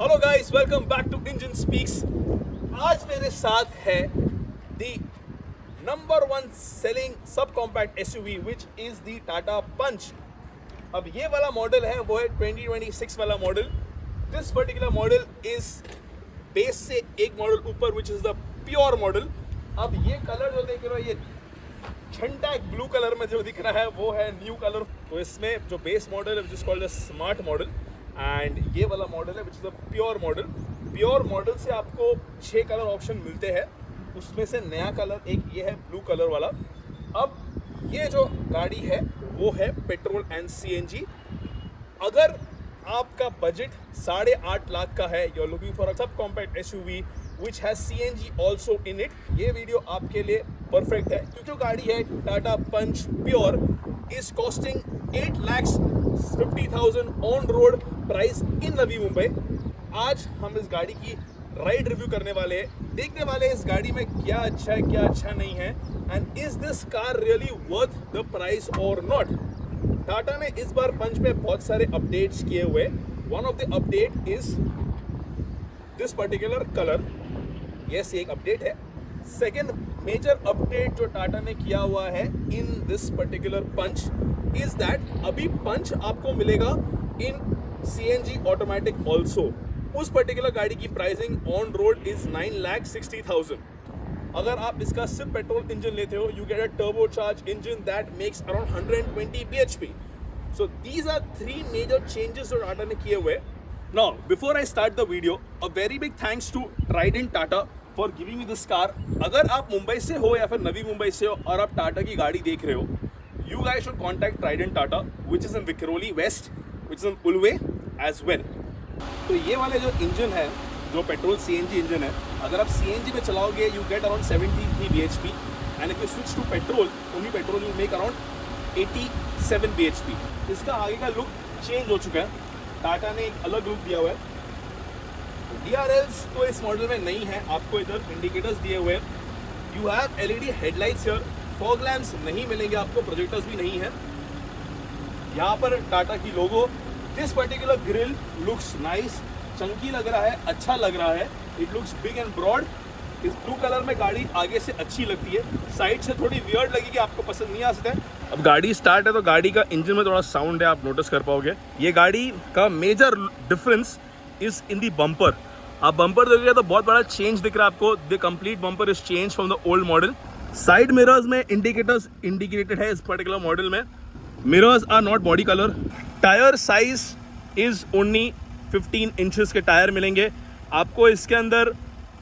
Hello guys, welcome back to engine speaks. आज मेरे साथ है the number 1 selling sub compact SUV which is the Tata Punch. अब ये वाला मॉडल है वो है 2026 वाला model. This particular model is base से एक मॉडल ऊपर which is the pure model. अब ये कलर जो देख रहे हो, ये झंडा एक ब्लू कलर में जो दिख रहा है वो है न्यू कलर। तो इसमें जो बेस मॉडल है which is called the smart model and ये वाला मॉडल है which is the pure model. Pure model से आपको 6 कलर ऑप्शन मिलते हैं, उसमें से नया कलर एक ये है ब्लू कलर वाला। अब ये जो गाड़ी है वो है पेट्रोल एंड सीएनजी। अगर आपका बजट 8.5 लाख का है, you are looking for a sub compact SUV which has CNG also in it, ये वीडियो आपके लिए परफेक्ट है क्योंकि जो गाड़ी है Tata Punch pure is costing 8,50,000 on road price in Navi Mumbai. आज हम इस गाड़ी की राइड रिव्यू करने वाले हैं, देखने वाले हैं इस गाड़ी में क्या अच्छा है क्या अच्छा नहीं है and is this car really worth the price और नॉट। टाटा ने इस बार पंच में बहुत सारे अपडेट्स किए हुए। One of the update is this particular colour, yes एक अपडेट है। सेकेंड मेजर अपडेट जो टाटा ने किया हुआ है in this particular Punch is that अभी पंच आपको मिलेगा इन सीएनजी ऑटोमेटिक ऑल्सो। उस पर्टिकुलर गाड़ी की प्राइसिंग ऑन रोड इज 9,60,000। अगर आप इसका सिर्फ पेट्रोल इंजन लेते हो, you get a turbo charge engine that makes around 120 bhp। So these are 3 major changes जो टाटा ने किए हुए। Now before I start the video, a very big thanks to Trident Tata for giving me this car. अगर आप मुंबई से हो या फिर नवी मुंबई से हो और आप टाटा की गाड़ी देख रहे हो, you guys should contact Trident Tata which is in Vikhroli West, which is in Ulwe as well। तो ये वाले जो इंजन है, जो पेट्रोल सीएनजी इंजन है, अगर आप सीएनजी में चलाओगे you get around 73 bhp and if you switch to petrol, only petrol you make around 87 bhp। इसका आगे का लुक चेंज हो चुका है, टाटा ने एक अलग लुक दिया हुआ है। DRLs तो इस मॉडल में नहीं है, आपको इधर इंडिकेटर्स दिए हुए हैं। You have LED headlights here, fog lamps नहीं मिलेंगे आपको, प्रोजेक्टर्स भी नहीं है। यहाँ पर टाटा की logo. This particular grill looks nice, chunky लग रहा है, अच्छा लग रहा है। It looks big and broad. इस ब्लू कलर में गाड़ी आगे से अच्छी लगती है, साइड से थोड़ी वियर्ड लगेगी, आपको पसंद नहीं आ सकता है। अब गाड़ी स्टार्ट है तो गाड़ी का इंजन में थोड़ा साउंड है, आप नोटिस कर पाओगे। ये गाड़ी का major difference is in the bumper. आप बम्पर देखोगे तो बहुत बड़ा चेंज दिख रहा है आपको। The complete bumper is change from the old model. Side mirrors में इंडिकेटर्स इंडिकेटेड है इस पर्टिकुलर मॉडल में। Mirrors are not body colour. Tyre size is only 15 inches के टायर मिलेंगे आपको। इसके अंदर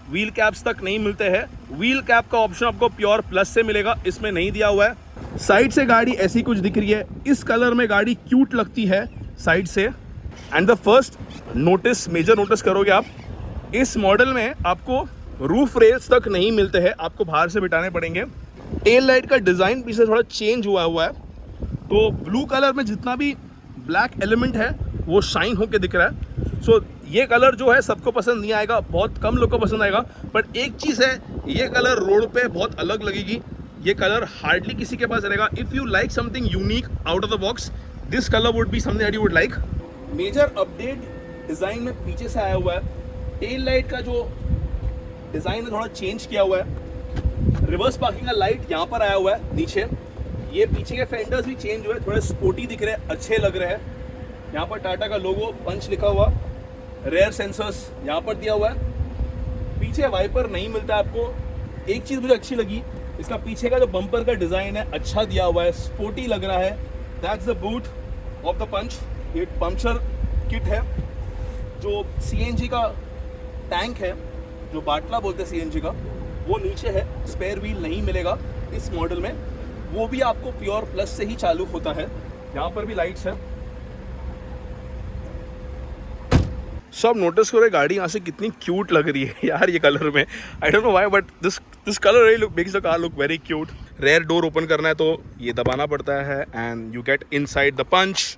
व्हील कैप्स तक नहीं मिलते हैं। व्हील कैप का ऑप्शन आपको प्योर प्लस से मिलेगा, इसमें नहीं दिया हुआ है। साइड से गाड़ी ऐसी कुछ दिख रही है, इस कलर में गाड़ी क्यूट लगती है साइड से। And the first notice, major notice करोगे आप, इस मॉडल में आपको रूफ रेल्स तक नहीं मिलते हैं, आपको बाहर से बिठाने पड़ेंगे। टेल लाइट का डिज़ाइन पीछे थोड़ा चेंज हुआ है, तो ब्लू कलर में जितना भी ब्लैक एलिमेंट है वो शाइन होके दिख रहा है। सो ये कलर जो है सबको पसंद नहीं आएगा, बहुत कम लोग को पसंद आएगा। बट एक चीज़ है, ये कलर रोड पे बहुत अलग लगेगी, ये कलर हार्डली किसी के पास रहेगा। If you like something unique out of the box, this colour would be something that you would like. Major update design में पीछे से आया हुआ है। टेल लाइट का जो डिज़ाइन है थोड़ा चेंज किया हुआ है। रिवर्स पार्किंग का लाइट यहाँ पर आया हुआ है नीचे। ये पीछे के फेंडर्स भी चेंज हुए, थोड़े स्पोर्टी दिख रहे हैं, अच्छे लग रहे हैं। यहाँ पर टाटा का लोगो पंच लिखा हुआ, रेयर सेंसर्स यहाँ पर दिया हुआ है। पीछे वाइपर नहीं मिलता आपको। एक चीज़ मुझे अच्छी लगी, इसका पीछे का जो बम्पर का डिज़ाइन है अच्छा दिया हुआ है, स्पोर्टी लग रहा है। That's the boot of the Punch. ये पंक्चर किट है। जो सीएनजी का टैंक है, जो बाटला बोलते हैं सीएनजी का, वो नीचे है। स्पेयर व्हील नहीं मिलेगा इस मॉडल में, वो भी आपको प्योर प्लस से ही चालू होता है। यहाँ पर भी लाइट्स है। सब नोटिस करो गाड़ी यहाँ से कितनी क्यूट लग रही है यार ये कलर में। I don't know why but this colour really makes the car look very cute. Rear door open करना है तो ये दबाना पड़ता है and you get inside the Punch.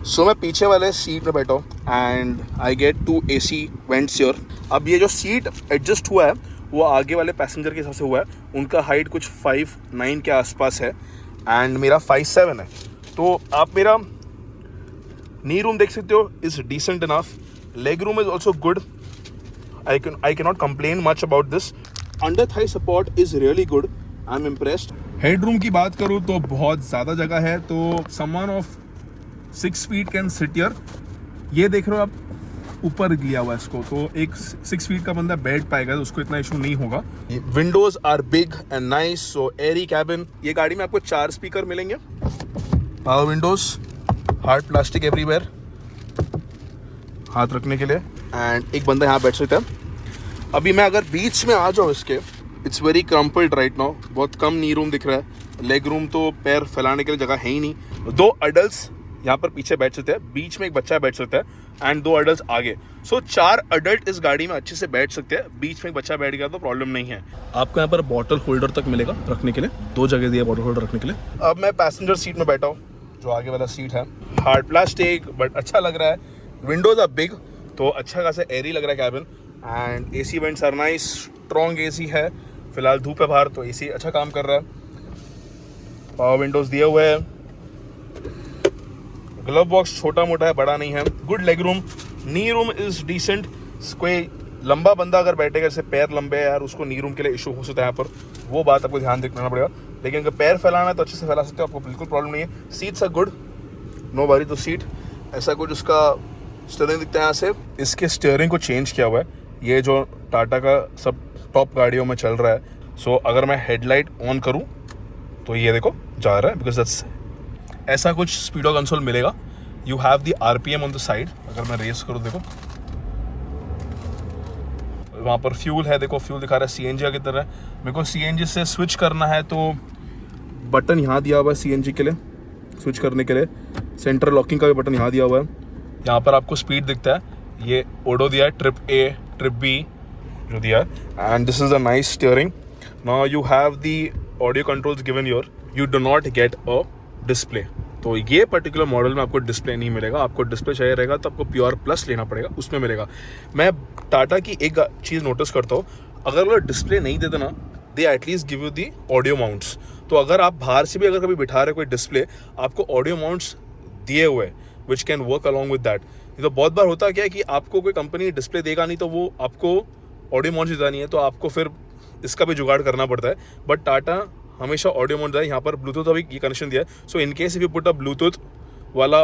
So मैं पीछे वाले सीट में बैठा हूँ and I get 2 AC vents here. अब ये जो सीट एडजस्ट हुआ है वो आगे वाले पैसेंजर के हिसाब से हुआ है। उनका हाइट कुछ 5'9" के आसपास है एंड मेरा 5'7" है। तो आप मेरा नी रूम देख सकते हो, is decent enough. Leg room is also good. I cannot complain much about this. Under thigh support is really good. I'm impressed. Headroom की बात करूँ तो बहुत ज़्यादा जगह है, तो someone of 6 feet can sit here. ये देख रहे हो आप, ऊपर लिया हुआ है इसको, तो एक 6 फीट का बंदा बैठ पाएगा, तो उसको इतना इशू नहीं होगा. Windows are big and nice, so airy cabin. ये गाड़ी में आपको 4 स्पीकर मिलेंगे, power windows, hard plastic everywhere, हाथ रखने के लिए, एंड एक बंदा यहाँ बैठ सकता है. अभी मैं अगर बीच में आ जाऊँ इसके, it's very crumpled right now. बहुत कम नी रूम दिख रहा है. लेग रूम तो पैर फैलाने के लिए जगह है ही नहीं. 2 अडल्ट्स यहाँ पर पीछे बैठ सकते हैं, बीच में एक बच्चा बैठ सकता है, एंड 2 अडल्ट आगे. सो 4 अडल्ट इस गाड़ी में अच्छे से बैठ सकते हैं. बीच में एक बच्चा बैठ गया तो प्रॉब्लम नहीं है. आपको यहाँ पर बॉटल होल्डर तक मिलेगा रखने के लिए. 2 जगह दिया बॉटल होल्डर रखने के लिए. अब मैं पैसेंजर सीट में बैठा हूँ, जो आगे वाला सीट है. हार्ड प्लास्टिक बट अच्छा लग रहा है. विंडोज आर बिग, तो अच्छा खासा एयरी लग रहा है cabin. And AC vents are nice, strong AC है. फिलहाल धूप है बाहर, तो AC अच्छा काम कर रहा है. पावर विंडोज दिए हुए हैं. ग्लव बॉक्स छोटा मोटा है, बड़ा नहीं है. Good leg room. Knee room is decent. कोई लंबा बंदा अगर बैठेगा, जैसे पैर लंबे है यार, उसको नी रूम के लिए इशू हो सकता है यहाँ पर, वो बात आपको ध्यान रखना पड़ेगा. लेकिन अगर पैर फैलाना है तो अच्छे से फैला सकते हो, आपको बिल्कुल प्रॉब्लम नहीं है. Seats are good, no worry. तो सीट ऐसा कुछ, उसका स्टीयरिंग दिखता है यहाँ से. इसके स्टीयरिंग को चेंज किया हुआ है. ये जो टाटा का सब टॉप गाड़ियों में चल रहा है. सो अगर मैं हेडलाइट ऑन करूँ तो ये देखो जा रहा है, बिकॉज दैट्स ऐसा कुछ स्पीडो कंसोल मिलेगा. You have the RPM on the side. अगर मैं रेस करूँ, देखो वहाँ पर फ्यूल है, देखो फ्यूल दिखा रहा है. CNG की तरह. मेरे को CNG से स्विच करना है तो बटन यहाँ दिया हुआ है CNG के लिए स्विच करने के लिए. सेंटर लॉकिंग का भी बटन यहाँ दिया हुआ है. यहाँ पर आपको स्पीड दिखता है. ये ओडो दिया है, ट्रिप A, ट्रिप B जो दिया है. And this is a nice steering. Now you have the audio controls given your. You do not get a display. तो ये पर्टिकुलर मॉडल में आपको डिस्प्ले नहीं मिलेगा. आपको डिस्प्ले चाहिए रहेगा तो आपको प्योर प्लस लेना पड़ेगा, उसमें मिलेगा. मैं टाटा की एक चीज़ नोटिस करता हूँ, अगर वो डिस्प्ले नहीं देते ना, they at least give you the audio mounts. तो अगर आप बाहर से भी अगर कभी बिठा रहे कोई डिस्प्ले, आपको ऑडियो माउंट्स दिए हुए which can work along with that. तो बहुत बार होता क्या है कि आपको कोई कंपनी डिस्प्ले देगा नहीं, तो वो आपको ऑडियो माउंट्स देता नहीं है, तो आपको फिर इसका भी जुगाड़ करना पड़ता है. बट टाटा हमेशा ऑडियो माउंट है. यहाँ पर ब्लूटूथ अभी ये कनेक्शन दिया है. So in case if you put a Bluetooth वाला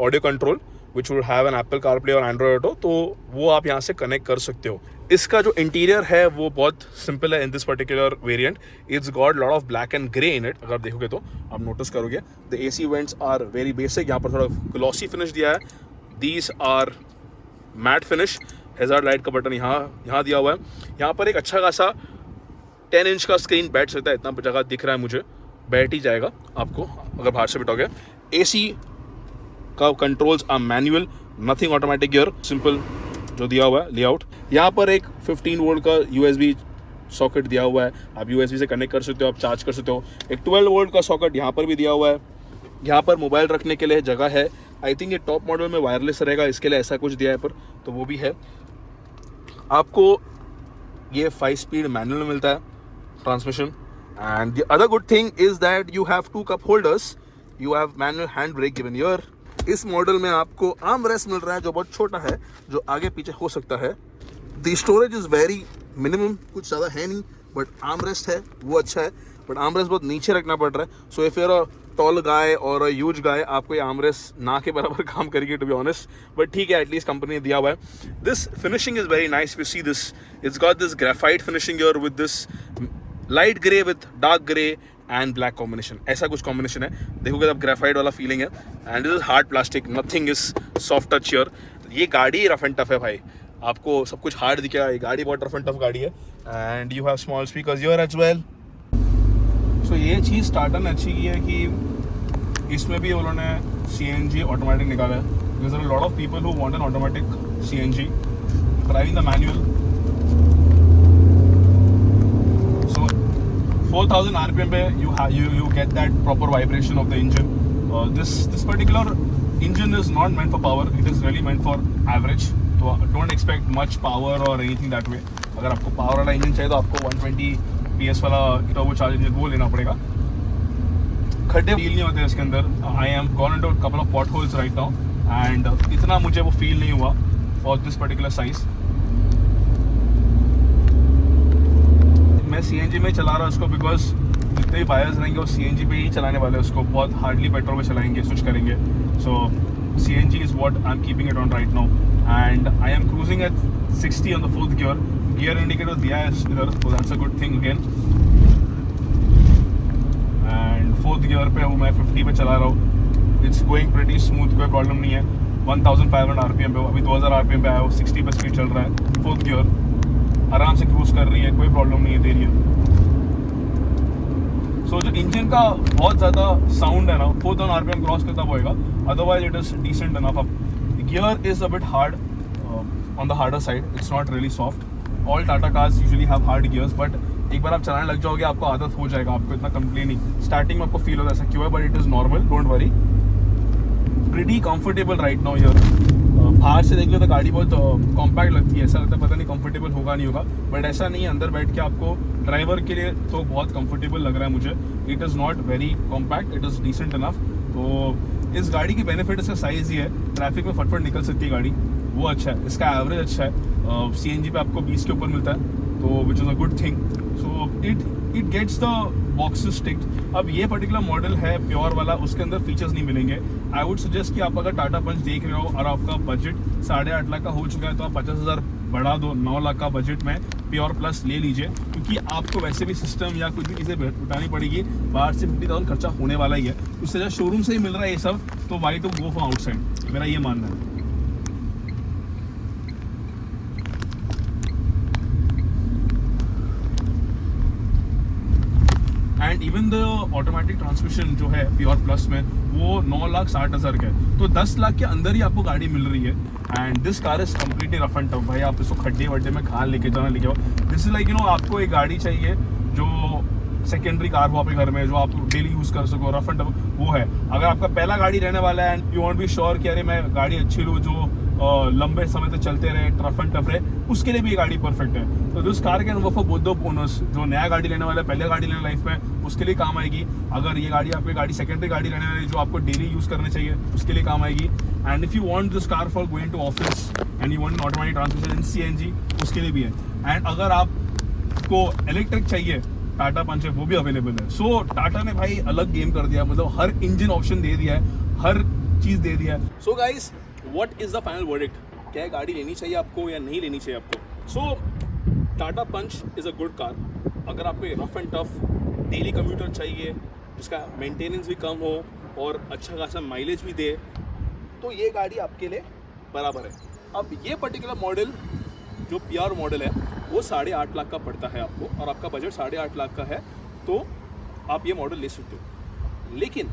audio control which would have an Apple CarPlay or Android auto, तो वो आप यहाँ से कनेक्ट कर सकते हो. इसका जो इंटीरियर है वो बहुत सिंपल है in this particular variant. It's got lot of black and grey in it. अगर देखोगे तो आप नोटिस करोगे. The AC vents are very basic. यहाँ पर थोड़ा ग्लॉसी फिनिश दिया है. These are matte finish. Hazard light का बटन यहाँ दिया हुआ है. यहाँ पर एक अच्छा खासा 10 इंच का स्क्रीन बैठ सकता है. इतना जगह दिख रहा है मुझे, बैठ ही जाएगा आपको अगर बाहर से बिठाओगे. AC का controls are manual, nothing automatic gear. Simple जो दिया हुआ है लेआउट. यहाँ पर एक 15 वोल्ट का USB सॉकेट दिया हुआ है. आप USB से कनेक्ट कर सकते हो, आप चार्ज कर सकते हो. एक 12 वोल्ट का सॉकेट यहाँ पर भी दिया हुआ है. यहाँ पर मोबाइल रखने के लिए जगह है. आई थिंक ये टॉप मॉडल में वायरलेस रहेगा, इसके लिए ऐसा कुछ दिया है पर, तो वो भी है. आपको ये 5 स्पीड मैनुअल में मिलता है transmission. And the other good thing is that you have 2 cup holders. You have manual hand brake given here. इस मॉडल में आपको आर्म रेस्ट मिल रहा है जो बहुत छोटा है, जो आगे पीछे हो सकता है. The storage is very minimum, कुछ ज़्यादा है नहीं, बट आर्म रेस्ट है वो अच्छा है. बट आर्म रेस्ट बहुत नीचे रखना पड़ रहा है. So if you're a tall guy or a huge guy, आपको ये आर्म रेस्ट ना के बराबर काम करेगी टू बी ऑनेस्ट. बट ठीक है, एटलीस्ट कंपनी ने दिया हुआ है. This finishing is very nice. You see this, it's got this graphite finishing here with this light grey with dark grey and black combination. ऐसा कुछ कॉम्बिनेशन है. देखोगे अब ग्रेफाइट वाला फीलिंग है. And this is hard plastic, nothing is soft touch here. ये गाड़ी rough and tough है भाई. आपको सब कुछ हार्ड दिखेगा. ये गाड़ी बहुत रफ एंड टफ गाड़ी है. And you have small speakers here as well. So ये चीज़ टाटा ने अच्छी की है कि इसमें भी उन्होंने CNG ऑटोमेटिक निकाला है. There's a lot of people who want an automatic CNG. Driving the manual. So 4000 RPM पे you get that proper vibration of the engine. This particular engine is not meant for power. It is really meant for average. So don't expect much power or anything that way. अगर आपको power वाला engine चाहिए तो आपको 120 PS वाला turbo charge engine वो लेना पड़ेगा. खड्डे फील नहीं होते इसके अंदर. I am gone into couple of pot holes right now and इतना मुझे वो फील नहीं हुआ. for this particular size. मैं CNG में चला रहा हूँ उसको बिकॉज जितने भी बायर्स रहेंगे वो CNG पे ही चलाने वाले हैं उसको, बहुत हार्डली पेट्रोल पे चलाएंगे, स्विच करेंगे. सो CNG is what I'm keeping it on right now and I am cruising at 60 on the 4th gear. Gear indicator दिया है इधर, so that's a good thing again. And 4th gear पे हूँ मैं, 50 पे चला रहा हूँ. It's going pretty smooth, कोई प्रॉब्लम नहीं है. 1500 RPM पे, अभी 2000 RPM पे आया हूँ, 60 पे स्पीड चल रहा है. 4th gear आराम से क्रूज कर रही है, कोई प्रॉब्लम नहीं है दे रही है. सो जो इंजन का बहुत ज़्यादा साउंड है ना, 4000 RPM क्रॉस करता होएगा, otherwise it is decent enough. अब gear is a bit hard on the harder side, it's not really soft. All Tata cars usually have hard gears, but एक बार आप चलाने लग जाओगे आपको आदत हो जाएगा, आपको इतना कंप्लेन नहीं. स्टार्टिंग में आपको फील होता है ऐसा क्यों है, but it is normal, don't worry. Pretty comfortable right now here. बाहर से देख लो तो गाड़ी बहुत कॉम्पैक्ट लगती है, ऐसा लगता है पता नहीं कंफर्टेबल होगा नहीं होगा, बट ऐसा नहीं है. अंदर बैठ के आपको ड्राइवर के लिए तो बहुत कंफर्टेबल लग रहा है मुझे. It is not very compact, it is decent enough. तो इस गाड़ी की बेनिफिट इसका साइज़ ही है, ट्रैफिक में फटफट निकल सकती है गाड़ी, वो अच्छा है. इसका एवरेज अच्छा है. CNG पे आपको 20 के ऊपर मिलता है, तो which is a good thing. So it gets the boxes ticked. अब ये पर्टिकुलर मॉडल है प्योर वाला, उसके अंदर फीचर्स नहीं मिलेंगे. आई वुड सजेस्ट कि आप अगर टाटा पंच देख रहे हो और आपका बजट 8.5 लाख का हो चुका है तो आप 50,000 बढ़ा दो, 9 लाख का बजट में प्योर प्लस ले लीजिए, क्योंकि आपको वैसे भी सिस्टम या कुछ भी चीज़ें उठानी पड़ेगी. बाहर से 50,000 खर्चा होने वाला ही है, उससे जब शोरूम से ही मिल रहा है ये सब, तो why to go for outside, मेरा ये मानना है. And even the automatic transmission जो है प्योर प्लस में, वो 9,60,000 का है, तो 10 लाख के अंदर ही आपको गाड़ी मिल रही है. And this car is completely rough and tough. भाई आप इसको खड्डे वड्डे में खान लेके जाना लेके आओ. दिस इज लाइक आपको एक गाड़ी चाहिए जो सेकेंडरी कार हो आपके घर में, जो आप डेली यूज़ कर सको, रफ एंड टफ, वो है. अगर आपका पहला गाड़ी रहने वाला है and you want be sure कि अरे मैं गाड़ी अच्छी लूँ जो लंबे समय तक चलते रहे, रफ एंड टफ रहे, उसके लिए भी ये गाड़ी परफेक्ट है. तो this car can work for both the owners. जो नया गाड़ी लेने वाला है, पहले गाड़ी लेने लाइफ में, उसके लिए काम आएगी. अगर ये गाड़ी आपकी गाड़ी सेकेंडरी गाड़ी रहने वाली जो आपको डेली यूज़ करने चाहिए, उसके लिए काम आएगी. And if you want this car for going to office and you want automatic transmission in CNG, उसके लिए भी है. एंड अगर आपको इलेक्ट्रिक चाहिए, टाटा पंच है, वो भी अवेलेबल है. सो टाटा ने भाई अलग गेम कर दिया, मतलब हर इंजन ऑप्शन दे दिया है, हर चीज़ दे दिया है. So guys, what is the final verdict? क्या गाड़ी लेनी चाहिए आपको या नहीं लेनी चाहिए आपको? So Tata Punch is a good car. अगर आपको rough and tough daily commuter चाहिए जिसका मेंटेनेंस भी कम हो और अच्छा खासा माइलेज भी दे, तो ये गाड़ी आपके लिए बराबर है. अब ये पर्टिकुलर मॉडल जो प्योर मॉडल है वो 8.5 लाख का पड़ता है आपको, और आपका बजट 8.5 लाख का है, तो आप ये मॉडल ले सकते हो. लेकिन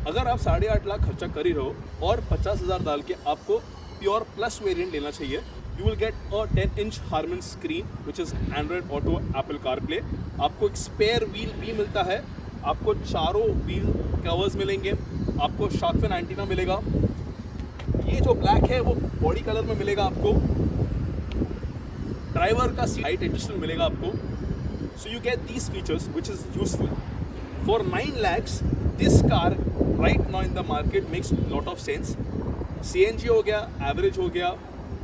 अगर आप 8.5 लाख खर्चा कर ही रहो और 50,000 डाल के आपको प्योर प्लस वेरिएंट लेना चाहिए, you will get a 10-inch Harman screen which is Android Auto, Apple CarPlay. आपको एक स्पेयर व्हील भी मिलता है, आपको चारों व्हील कवर्स मिलेंगे, आपको शार्क फिन एंटीना मिलेगा. ये जो ब्लैक है वो बॉडी कलर में मिलेगा आपको. ड्राइवर का हाइट एडजस्टमेंट मिलेगा आपको. So you get these features which is useful. For 9 lakhs this car right now in the market makes lot of sense. CNG हो गया, एवरेज हो गया,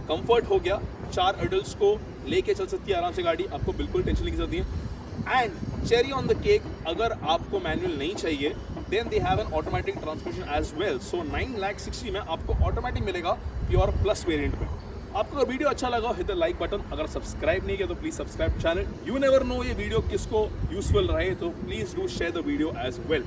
कंफर्ट हो गया, 4 एडल्ट्स को लेके चल सकती है आराम से गाड़ी, आपको बिल्कुल टेंशन नहीं की जरूरत है. And cherry on the cake, अगर आपको मैनुअल नहीं चाहिए then they have an automatic transmission as well. So 9,60,000 में आपको ऑटोमेटिक मिलेगा प्योर प्लस वेरिएंट में. आपको अगर वीडियो अच्छा लगा हिट द लाइक बटन. अगर सब्सक्राइब नहीं किया तो please subscribe channel. You never know ये वीडियो किसको यूजफुल रहे, तो please do share the video as well.